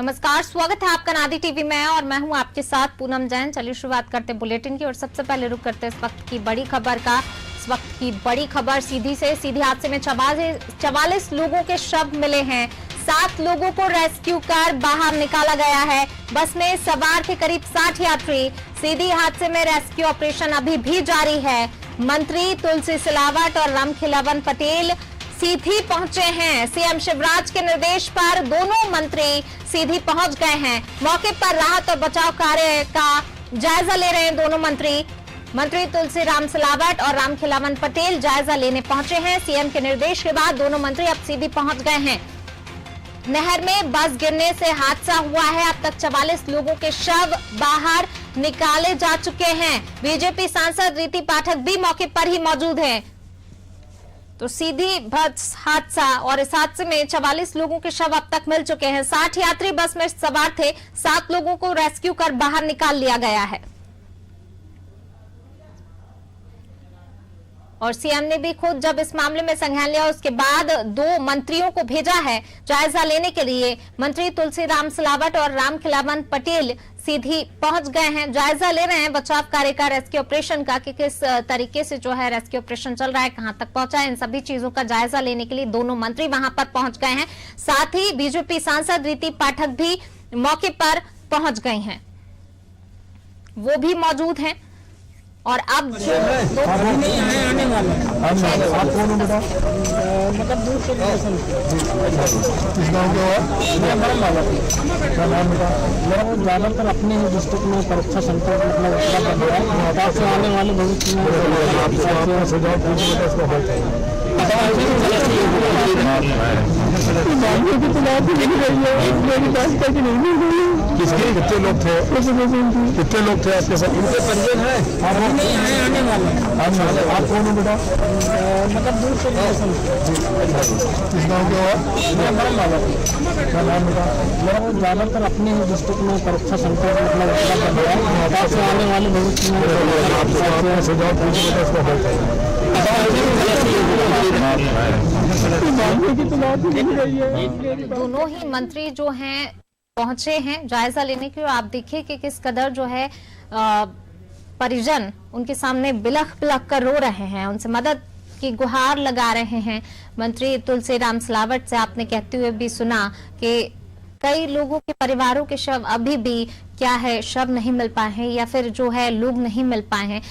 नमस्कार, स्वागत है आपका नादी टीवी में और मैं हूं आपके साथ पूनम जैन। चलिए शुरुआत करते हैं बुलेटिन की और सबसे पहले रुक करते हैं इस वक्त की बड़ी खबर का। इस वक्त की बड़ी खबर सीधी हादसे में 44 लोगों के शव मिले हैं। 7 लोगों को रेस्क्यू कर बाहर निकाला गया है। बस में सवार थे करीब 60 यात्री। सीधी हादसे में रेस्क्यू ऑपरेशन अभी भी जारी है। मंत्री तुलसी सिलावट और रामखिलावन पटेल सीधी पहुंचे हैं। सीएम शिवराज के निर्देश पर दोनों मंत्री सीधी पहुंच गए हैं। मौके पर राहत और बचाव कार्य का जायजा ले रहे हैं दोनों मंत्री तुलसी राम सिलावट और रामखिलावन पटेल जायजा लेने पहुंचे हैं। सीएम के निर्देश के बाद दोनों मंत्री अब सीधी पहुंच गए हैं। नहर में बस गिरने से हादसा हुआ है। अब तक 44 लोगों के शव बाहर निकाले जा चुके हैं। बीजेपी सांसद रीति पाठक भी मौके पर ही मौजूद हैं। तो सीधी बस हादसा और इस हादसे में 44 लोगों के शव अब तक मिल चुके हैं। 60 यात्री बस में सवार थे। 7 लोगों को रेस्क्यू कर बाहर निकाल लिया गया है और सीएम ने भी खुद जब इस मामले में संज्ञान लिया उसके बाद 2 मंत्रियों को भेजा है जायजा लेने के लिए। मंत्री तुलसी राम सिलावट और रामखिलावन पटेल सीधी पहुंच गए हैं, जायजा ले रहे हैं बचाव कार्य का, रेस्क्यू ऑपरेशन का कि किस तरीके से जो है रेस्क्यू ऑपरेशन चल रहा है, कहां तक पहुंचा है। इन सभी चीजों का जायजा लेने के लिए दोनों मंत्री वहां पर पहुंच गए हैं। साथ ही बीजेपी सांसद रीति पाठक भी मौके पर पहुंच गए हैं, वो भी मौजूद हैं। और अब नहीं आने वाले आप कौन हो बेटा? मतलब दूर से इस गाँव के क्या नाम बेटा? मेरा वो ज्यादातर अपने ही डिस्ट्रिक्ट में परीक्षा सेंटर मतलब से आने वाले भविष्य में सुझाव पूछिए बेटा इसको कितने लोग थे आपके साथ? उनके परिजन है नहीं आने वाले आप कौन हो बेटा? मतलब दूर से इस गाँव के क्या नाम बेटा? मेरा वो ज्यादातर अपने ही डिस्ट्रिक्ट में परीक्षा सेंटर मतलब से आने वाले भविष्य में सुझाव पूछिए बेटा इसको दोनों ही मंत्री जो हैं पहुंचे हैं जायजा लेने के लिए। आप देखिए कि किस कदर जो है परिजन उनके सामने बिलख बिलख कर रो रहे हैं, उनसे मदद की गुहार लगा रहे हैं। मंत्री तुलसी राम सिलावट से आपने कहते हुए भी सुना कि कई लोगों के परिवारों के शव अभी भी क्या है शव नहीं मिल पाए हैं या फिर जो है लोग नहीं मिल पाए हैं।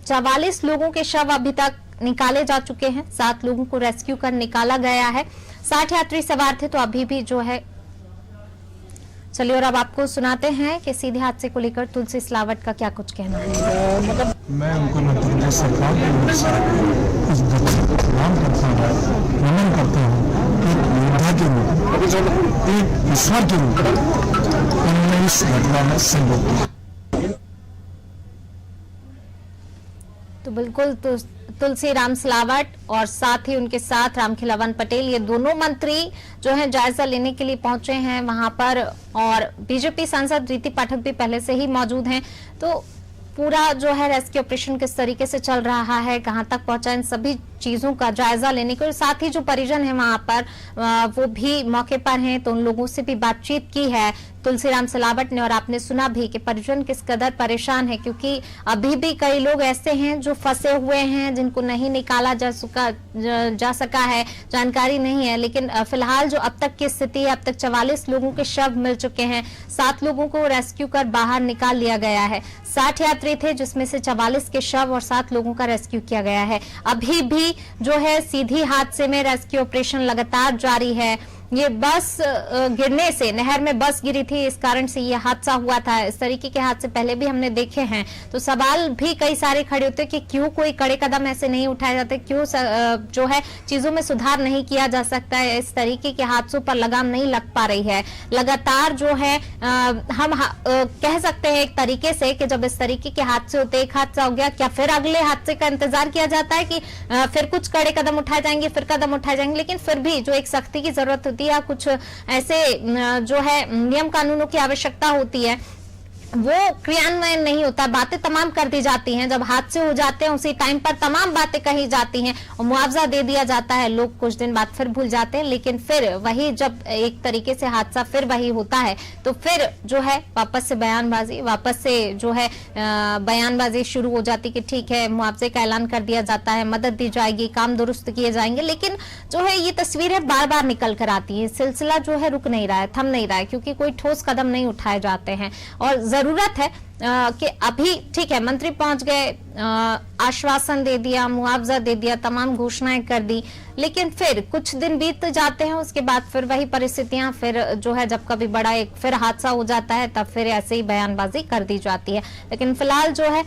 44 लोगों के शव अभी तक निकाले जा चुके हैं। 7 लोगों को रेस्क्यू कर निकाला गया है। 60 यात्री सवार थे तो अभी भी जो है। चलिए और अब आपको सुनाते हैं कि सीधे हादसे को लेकर तुलसी सिलावट का क्या कुछ कहना है। मतलब मैं उनको सरकार की ओर से इस बच्चे को प्रणाम करता हूँ, नमन करता हूँ। एक योद्धा के रूप, एक ईश्वर के रूप उन्होंने इस घटना में सहयोग। तो बिल्कुल तुलसी राम सिलावट और साथ ही उनके साथ रामखिलावन पटेल, ये दोनों मंत्री जो हैं जायजा लेने के लिए पहुंचे हैं वहां पर। और बीजेपी सांसद रीति पाठक भी पहले से ही मौजूद हैं। तो पूरा जो है रेस्क्यू ऑपरेशन किस तरीके से चल रहा है, कहां तक पहुंचा, इन सभी चीजों का जायजा लेने के लिए। साथ ही जो परिजन है वहां पर वो भी मौके पर हैं, तो उन लोगों से भी बातचीत की है तुलसी राम सिलावट ने। और आपने सुना भी कि परिजन किस कदर परेशान है, क्योंकि अभी भी कई लोग ऐसे हैं जो फंसे हुए हैं, जिनको नहीं निकाला जा सका है, जानकारी नहीं है। लेकिन फिलहाल जो अब तक की स्थिति है, अब तक 44 लोगों के शव मिल चुके हैं। 7 लोगों को रेस्क्यू कर बाहर निकाल लिया गया है। 60 यात्री थे जिसमें से 44 के शव और 7 लोगों का रेस्क्यू किया गया है। अभी भी जो है सीधी हादसे में रेस्क्यू ऑपरेशन लगातार जारी है। ये बस गिरने से, नहर में बस गिरी थी, इस कारण से ये हादसा हुआ था। इस तरीके के हादसे पहले भी हमने देखे हैं। तो सवाल भी कई सारे खड़े होते कि क्यों कोई कड़े कदम ऐसे नहीं उठाए जाते, क्यों जो है चीजों में सुधार नहीं किया जा सकता है। इस तरीके के हादसों पर लगाम नहीं लग पा रही है। लगातार जो है हम कह सकते हैं एक तरीके से कि जब इस तरीके के हादसे होते, एक हादसा हो गया, क्या फिर अगले हादसे का इंतजार किया जाता है कि फिर कुछ कड़े कदम उठाए जाएंगे, फिर कदम उठाए जाएंगे। लेकिन फिर भी जो एक सख्ती की जरूरत होती है, कुछ ऐसे जो है नियम कानूनों की आवश्यकता होती है, वो क्रियान्वयन नहीं होता, बातें तमाम कर दी जाती हैं, जब हादसे हो जाते हैं उसी टाइम पर तमाम बातें कही जाती हैं और मुआवजा दे दिया जाता है, लोग कुछ दिन बाद फिर भूल जाते हैं, लेकिन फिर वही जब एक तरीके से हादसा फिर वही होता है तो फिर जो है वापस से बयानबाजी शुरू हो जाती कि ठीक है मुआवजे का ऐलान कर दिया जाता है, मदद दी जाएगी, काम दुरुस्त किए जाएंगे, लेकिन जो है ये तस्वीरें बार बार निकल कर आती है, सिलसिला जो है रुक नहीं रहा है, थम नहीं रहा है, क्योंकि कोई ठोस कदम नहीं उठाए जाते हैं। और जरूरत है कि अभी ठीक है मंत्री पहुंच गए, आश्वासन दे दिया, मुआवजा दे दिया, तमाम घोषणाएं कर दी, लेकिन फिर कुछ दिन बीत जाते हैं, उसके बाद फिर वही परिस्थितियां, फिर जो है जब कभी बड़ा एक फिर हादसा हो जाता है तब फिर ऐसे ही बयानबाजी कर दी जाती है। लेकिन फिलहाल जो है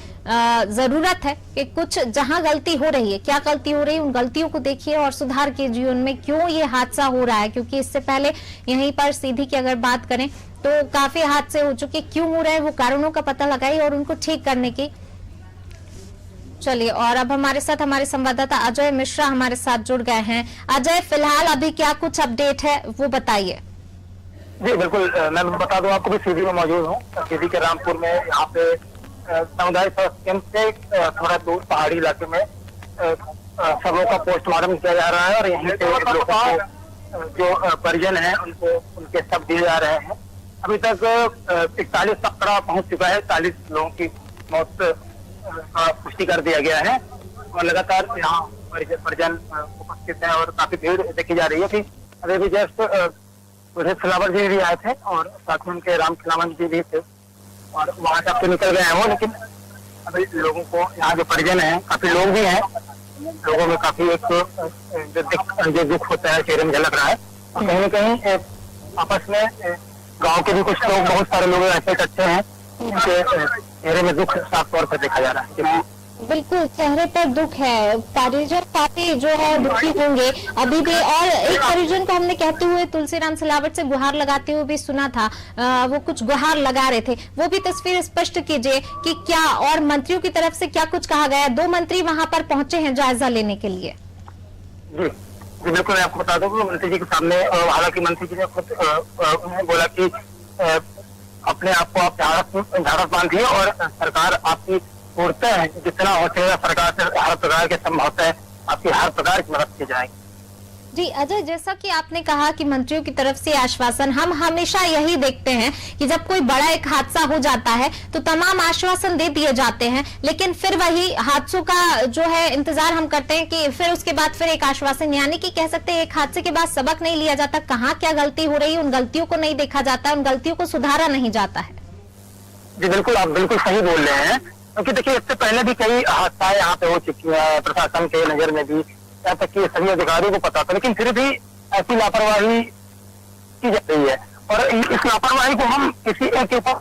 जरूरत है कि कुछ जहां गलती हो रही है, क्या गलती हो रही है, उन गलतियों को देखिए और सुधार के जीवन में क्यों ये हादसा हो रहा है, क्योंकि इससे पहले यहीं पर सीधी की अगर बात करें तो काफी हादसे हो चुके, क्यों हो रहे हैं वो कारणों का पता लगाइए और उनको ठीक करने की। चलिए, और अब हमारे साथ हमारे संवाददाता अजय मिश्रा हमारे साथ जुड़ गए हैं। अजय, फिलहाल अभी क्या कुछ अपडेट है वो बताइए। जी बिल्कुल, मैं बता दूं आपको भी सीधी में मौजूद हूँ, सीधी के रामपुर में, यहाँ पे समुदाय स्वास्थ्य केंद्र से थोड़ा दूर पहाड़ी इलाके में सबों का पोस्टमार्टम किया जा रहा है और यहीं पे लोगों को जो परिजन है उनको उनके शव दिए जा रहे हैं। अभी तक 41 आंकड़ा पहुंच चुका है, 40 लोगों की मौत का पुष्टि कर दिया गया है और लगातार यहाँ परिजन उपस्थित है और काफी भीड़ देखी जा रही है। कि अभी भी जस्ट खिलावर जी भी आए थे और साथ में उनके राम खिलावन जी भी थे और वहां से अब निकल गए हैं वो, लेकिन अभी लोगों को यहाँ जो परिजन है, काफी लोग भी हैं, लोगों में काफी एक जो दुख होता है चेहरे में झलक रहा है और कहीं न कहीं आपस में गांव के भी कुछ लोग, बहुत सारे लोग ऐसे इकट्ठे हैं उनके चेहरे में दुख साफ तौर पर देखा जा रहा है। बिल्कुल, चेहरे पर दुख है, परिजन काफी जो है दुखी होंगे अभी भी। और एक परिजन को हमने कहते हुए तुलसीराम सिलावट से गुहार लगाते हुए भी सुना था, वो कुछ गुहार लगा रहे थे, वो भी तस्वीर स्पष्ट कीजिए कि क्या, और मंत्रियों की तरफ से क्या कुछ कहा गया। 2 मंत्री वहां पर पहुंचे हैं जायजा लेने के लिए। जी बिल्कुल, मैं आपको बता दूं कि मंत्री जी के सामने, हालांकि मंत्री जी ने खुद उन्होंने बोला कि अपने आप को आप झाड़स बांधिए और सरकार आपकी पूर्णतः जितना हो सकेगा सरकार से हर प्रकार के संभवतः आपकी हर प्रकार की मदद की जाएगी। जी अजय, जैसा कि आपने कहा कि मंत्रियों की तरफ से आश्वासन, हम हमेशा यही देखते हैं कि जब कोई बड़ा एक हादसा हो जाता है तो तमाम आश्वासन दे दिए जाते हैं, लेकिन फिर वही हादसों का जो है इंतजार हम करते हैं कि फिर उसके बाद फिर एक आश्वासन, यानी कि कह सकते हैं एक हादसे के बाद सबक नहीं लिया जाता, कहाँ क्या गलती हो रही है उन गलतियों को नहीं देखा जाता, उन गलतियों को सुधारा नहीं जाता है। जी बिल्कुल, आप बिल्कुल सही बोल रहे हैं, क्योंकि देखिए इससे पहले भी कई हादसाएं यहाँ पे हो चुकी है, प्रशासन के नजर में भी, यहाँ तक कि सभी अधिकारियों को पता था, लेकिन फिर भी ऐसी लापरवाही की जा रही है और इस लापरवाही को हम किसी एक के ऊपर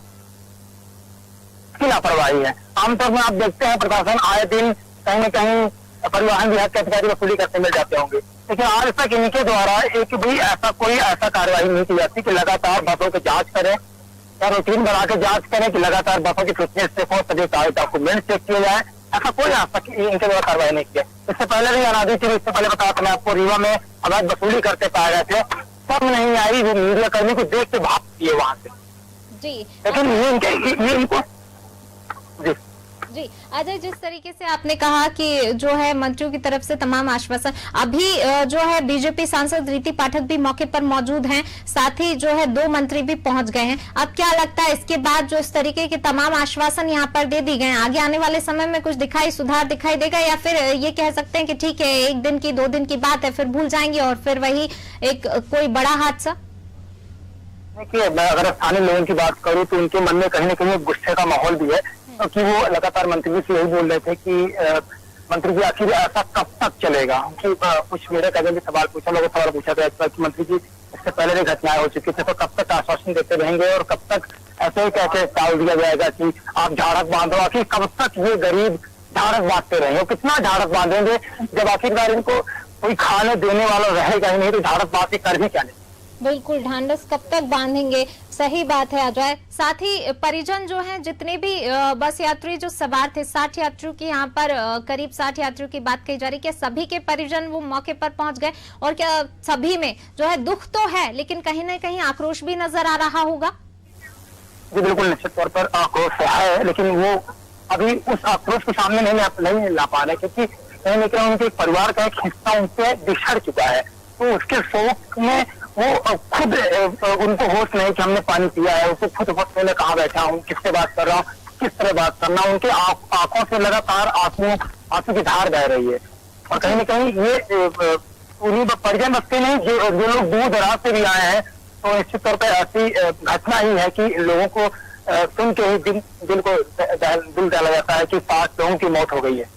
की लापरवाही है। आमतौर में आप देखते हैं प्रशासन आए दिन कहीं न कहीं परिवहन विभाग के अधिकारी वसूली करते मिल जाते होंगे, लेकिन आज तक इनके द्वारा एक भी कोई ऐसा कार्रवाई नहीं की जाती कि लगातार बसों की जांच करें या रूटीन बना के जांच करें कि लगातार बसों की फिटनेस चेक हो, सभी डॉक्यूमेंट चेक किए जाए। ऐसा कोई आज तक इनके द्वारा कार्रवाई नहीं किया। इससे पहले भी अनादि थी, इससे पहले बताया था मैं आपको, रीवा में अवैध वसूली करते पाए गए थे, सब नहीं आई, वो मीडिया कर्मी को देख के भागती है वहां से। जी, लेकिन ये इनको जी अजय, जिस तरीके से आपने कहा कि जो है मंत्रियों की तरफ से तमाम आश्वासन, अभी जो है बीजेपी सांसद रीति पाठक भी मौके पर मौजूद हैं, साथ ही जो है 2 मंत्री भी पहुंच गए हैं। अब क्या लगता है इसके बाद जो इस तरीके के तमाम आश्वासन यहाँ पर दे दी गए, आगे आने वाले समय में कुछ सुधार दिखाई देगा, या फिर ये कह सकते हैं कि ठीक है 1 दिन की 2 दिन की बात है, फिर भूल जाएंगे और फिर वही एक कोई बड़ा हादसा? देखिए, मैं अगर स्थानीय लोगों की बात करूं तो उनके मन में कहीं न कहीं गुस्से का माहौल भी है, क्योंकि वो लगातार मंत्री जी से यही बोल रहे थे कि मंत्री जी आखिर ऐसा कब तक चलेगा। कि कुछ मेरे कदम भी सवाल पूछा, लोगों सवाल पूछा था कि मंत्री जी इससे पहले भी घटनाएं हो चुकी थी, तो कब तक आश्वासन देते रहेंगे और कब तक ऐसे ही कैसे टाल दिया जाएगा कि आप झाड़क बांधो, आखिर कब तक ये गरीब झाड़क बांधते रहेंगे, कितना झाड़क बांधेंगे जब आखिरकार इनको कोई खाने देने वाला रहेगा ही नहीं, तो झाड़क बांध के कर भी क्या नहीं। बिल्कुल, ढांढस कब तक बांधेंगे, सही बात है अजय। साथ ही परिजन जो हैं, जितने भी बस यात्री जो सवार थे, 60 यात्रियों की यहाँ पर करीब 60 यात्रियों की बात कही जा रही है, क्या सभी के परिजन वो मौके पर पहुंच गए, और क्या सभी में जो है दुख तो है लेकिन कहीं ना कहीं आक्रोश भी नजर आ रहा होगा? जी बिल्कुल, निश्चित तौर पर आक्रोश है, लेकिन वो अभी उस आक्रोश के सामने नहीं ला पा रहे, क्योंकि कहीं ना कहीं उनके परिवार का एक हिस्सा उनसे बिछड़ चुका है। तो उसके शोक में वो खुद उनको होश नहीं कि हमने पानी पिया है, उसको खुद होश में कहाँ बैठा हूँ, किससे बात कर रहा हूँ, किस तरह बात करना, उनके आंखों से लगातार आंसू की धार बह रही है। और कहीं ना कहीं ये उन्हीं परिजन बसते नहीं, जो लोग दूर दराज से भी आए हैं, तो निश्चित तौर पर ऐसी घटना ही है कि लोगों को सुन के ही दिल दहला जाता है कि 5 लोगों की मौत हो गई है।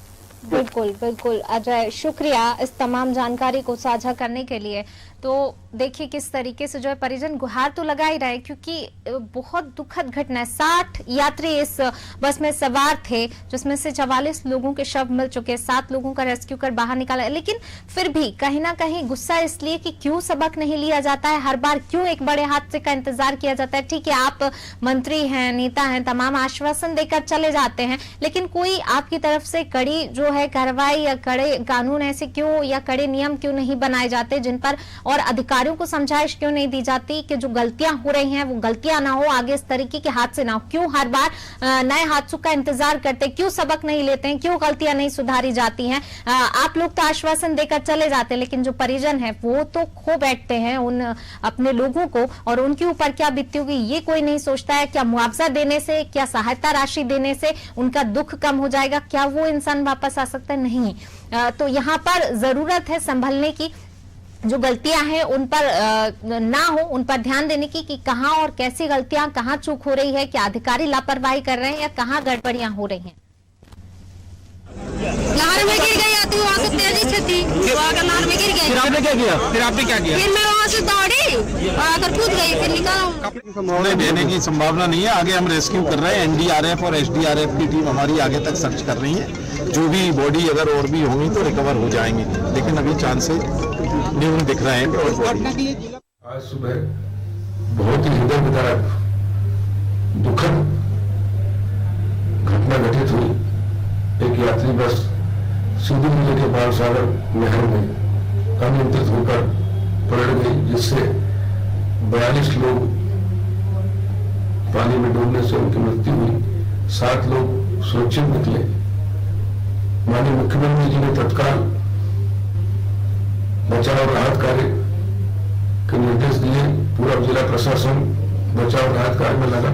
बिल्कुल बिल्कुल अजय, शुक्रिया इस तमाम जानकारी को साझा करने के लिए। तो देखिए किस तरीके से जो है परिजन गुहार तो लगा ही रहे, क्योंकि बहुत दुखद घटना है। 60 यात्री इस बस में सवार थे, जिसमें से 44 लोगों के शव मिल चुके, 7 लोगों का रेस्क्यू कर बाहर निकाला। लेकिन फिर भी कहीं ना कहीं गुस्सा इसलिए कि क्यों सबक नहीं लिया जाता है, हर बार क्यों एक बड़े हादसे का इंतजार किया जाता है। ठीक है, आप मंत्री हैं, नेता हैं, तमाम आश्वासन देकर चले जाते हैं, लेकिन कोई आपकी तरफ से कड़ी जो है कार्रवाई या कड़े कानून ऐसे क्यों या कड़े नियम क्यों नहीं बनाए जाते, जिन पर और अधिकारियों को समझाइश क्यों नहीं दी जाती कि जो गलतियां हो रही हैं वो गलतियां ना हो, आगे इस तरीके के हादसे ना हो। क्यों हर बार नए हादसों का इंतजार करते, क्यों सबक नहीं लेते हैं, क्यों गलतियां नहीं सुधारी जाती हैं। आप लोग तो आश्वासन देकर चले जाते हैं, लेकिन जो परिजन है वो तो खो बैठते हैं उन अपने लोगों को, और उनके ऊपर क्या बीतती होगी ये कोई नहीं सोचता है। क्या मुआवजा देने से, क्या सहायता राशि देने से उनका दुख कम हो जाएगा, क्या वो इंसान वापस आ सकता है? नहीं। तो यहाँ पर जरूरत है संभलने की, जो गलतियां हैं उन पर ना हो, उन पर ध्यान देने की कि कहां और कैसी गलतियां, कहां चूक हो रही है, क्या अधिकारी लापरवाही कर रहे हैं या कहां गड़बड़ियां हो रही हैं। नहर में गिर गई आती, वहाँ से तेजी से थी, नहर में गिर गई। फिर आपने क्या किया? फिर मैं वहाँ से दौड़ी और आकर कूद गई, फिर निकाला। देने की संभावना नहीं है। आगे हम रेस्क्यू कर रहे हैं, एनडीआरएफ और एसडीआरएफ की टीम हमारी आगे तक सर्च कर रही है। जो भी बॉडी अगर और भी होंगी तो रिकवर हो जाएंगी, लेकिन अभी चांसेस न्यून दिख रहे हैं। आज सुबह बहुत ही हृदय विदारक दुखद घटना घटित हुई। एक यात्री बस सिंधु जिले के बाणसागर नहर में अनियंत्रित होकर पलट गई, जिससे 42 लोग पानी में डूबने से उनकी मृत्यु हुई। 7 लोग सुरक्षित निकले। माननीय मुख्यमंत्री जी ने तत्काल बचाव और राहत कार्य के निर्देश दिए। पूरा जिला प्रशासन बचाव राहत कार्य में लगा।